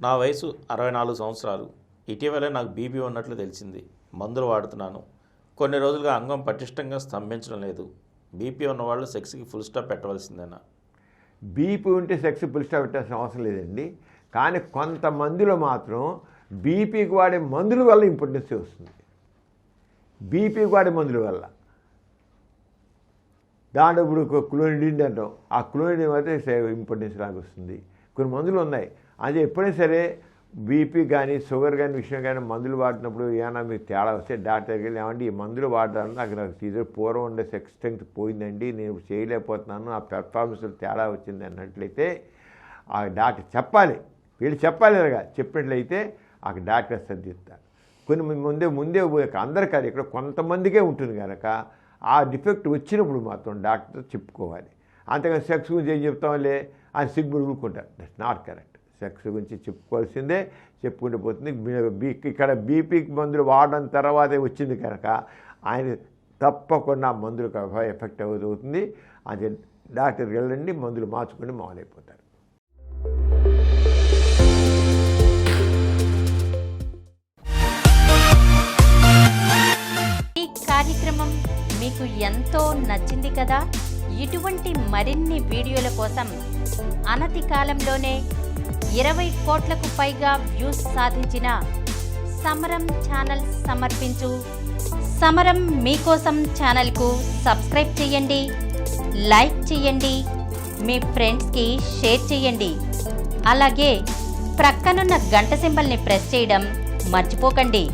నా వయసు 64 సంవత్సరాలు. ఇటీవలే నాకు బీపీ ఉన్నట్లు తెలిసింది. మందులు వాడుతున్నాను. కొన్ని రోజులుగా అంగం పటిష్టంగా స్తంభించడం లేదు. బీపీ ఉన్నవాళ్ళు సెక్స్కి ఫుల్ స్టాప్ పెట్టవలసిందేనా? బీపీ ఉంటే సెక్స్ ఫుల్ స్టాప్ పెట్టాల్సిన అవసరం లేదండి. కానీ కొంతమందిలో మాత్రం బీపీకి వాడే మందుల వల్ల ఇంపార్టెన్స్ వస్తుంది. బీపీకి వాడే మందుల వల్ల దాంట్లో ఇప్పుడు క్లోనిడిన్ అంటాం. ఆ క్లోనిడిన్ అయితే ఇంపార్టెన్స్ లాగా వస్తుంది. కొన్ని మందులు ఉన్నాయి. అదే ఎప్పుడైనా సరే బీపీ కానీ షుగర్ కానీ విషయం కానీ మందులు వాడినప్పుడు ఏమైనా మీకు తేడా వస్తే డాక్టర్ దగ్గరికి వెళ్ళి ఏమంటే ఈ మందులు వాడడానికి నాకు పూర్వం ఉండే సెక్స్ స్ట్రెంగ్త్ పోయిందండి, నేను చేయలేకపోతున్నాను, ఆ పెర్ఫార్మెన్స్లో తేడా వచ్చింది అన్నట్లయితే ఆ డాక్టర్ చెప్పాలి. వీళ్ళు చెప్పాలి. ఇలాగా చెప్పినట్లయితే ఆ డాక్టర్ సర్దిస్తారు. కొన్ని ముందే అందరు కాదు, ఇక్కడ కొంతమందికే ఉంటుంది కనుక ఆ డిఫెక్ట్ వచ్చినప్పుడు మాత్రం డాక్టర్ చెప్పుకోవాలి. అంతేగాని సెక్స్ గురించి ఏం చెప్తాంలే అని సిగ్గులు ఊరుకుంటారు. That's not correct. సెక్స్ గురించి చెప్పుకోవాల్సిందే, చెప్పుకుంటూ పోతుంది. ఇక్కడ బీపీకి మందులు వాడడం తర్వాతే వచ్చింది కనుక ఆయన తప్పకుండా మందులకు ఎఫెక్ట్ అవుతుంది. అది డాక్టర్కి వెళ్ళండి, మందులు మార్చుకొని మామూలైపోతారు. ఈ కార్యక్రమం మీకు ఎంతో నచ్చింది కదా. ఇటువంటి మరిన్ని వీడియోల కోసం అనతి కాలంలోనే 20 కోట్లకు పైగా వ్యూస్ సాధించిన సమరం ఛానల్ సమర్పించు సమరం మీకోసం ఛానల్కు సబ్స్క్రైబ్ చేయండి, లైక్ చేయండి, మీ ఫ్రెండ్స్కి షేర్ చేయండి. అలాగే ప్రక్కనున్న గంట సింబల్ని ప్రెస్ చేయడం మర్చిపోకండి.